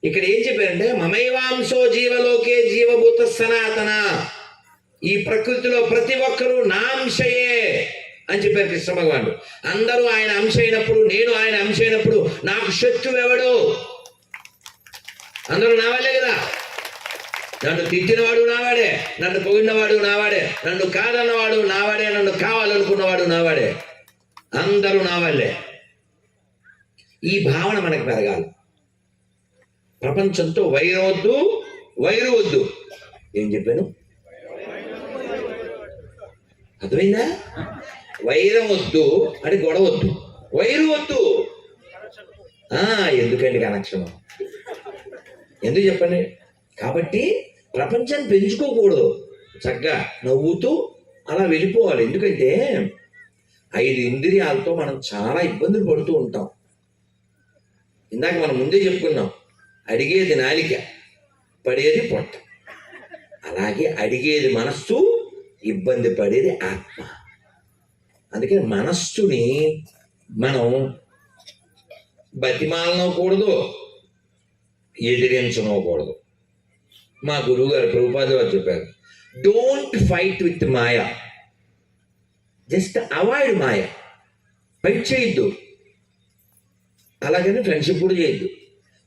ఇక్కడ ఏం చెప్పారంటే మమైవాంశో జీవలోకే జీవభూత సనాతన, ఈ ప్రకృతిలో ప్రతి ఒక్కరూ నా అంశయే అని చెప్పారు కృష్ణ భగవానుడు. అందరూ ఆయన అంశ అయినప్పుడు, నేను ఆయన అంశ అయినప్పుడు నాకు శత్రువు ఎవడు? అందరూ నావాళ్ళే కదా. నన్ను తిట్టినవాడు నావాడే, నన్ను పొగిడినవాడు నావాడే, నన్ను కాదన్నవాడు నావాడే, నన్ను కావాలనుకున్నవాడు నావాడే, అందరూ నావాళ్ళే. ఈ భావన మనకు పెరగాలి. ప్రపంచంతో వైరం వద్దు, వైరు వద్దు. ఏం చెప్పాను? అర్థమైందా? వైరం వద్దు అంటే గొడవ వద్దు, వైరు వద్దు. ఎందుకండి కనెక్షన్? ఎందుకు చెప్పండి? కాబట్టి ప్రపంచాన్ని పెంచుకోకూడదు, చక్కగా నవ్వుతూ అలా వెళ్ళిపోవాలి. ఎందుకంటే 5 ఇంద్రియాలతో మనం చాలా ఇబ్బందులు పడుతూ ఉంటాం. ఇందాక మనం ముందే చెప్పుకున్నాం, అడిగేది నాలిక, పడేది పొట్ట. అలాగే అడిగేది మనస్సు, ఇబ్బంది పడేది ఆత్మ. అందుకని మనస్సుని మనం బతిమాలనకూడదు, ఎదిరించనకూడదు. మా గురువు గారు ప్రభుపాద గారు చెప్పారు, don't fight with Maya, just avoid Maya. Fight చేయొద్దు, అలాగని ఫ్రెండ్షిప్ కూడా చేయొద్దు.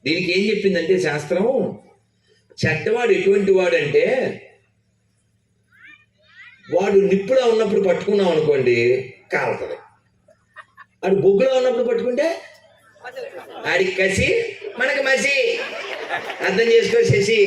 దీనికి ఏం చెప్పిందంటే శాస్త్రం, చెడ్డవాడు ఎటువంటి వాడు అంటే, వాడు నిప్పులో ఉన్నప్పుడు పట్టుకున్నాం అనుకోండి కాలుతుంది, వాడు బొగ్గులో ఉన్నప్పుడు పట్టుకుంటే ఆడికి కసి, మనకి మసి. అర్థం చేసుకో శశి.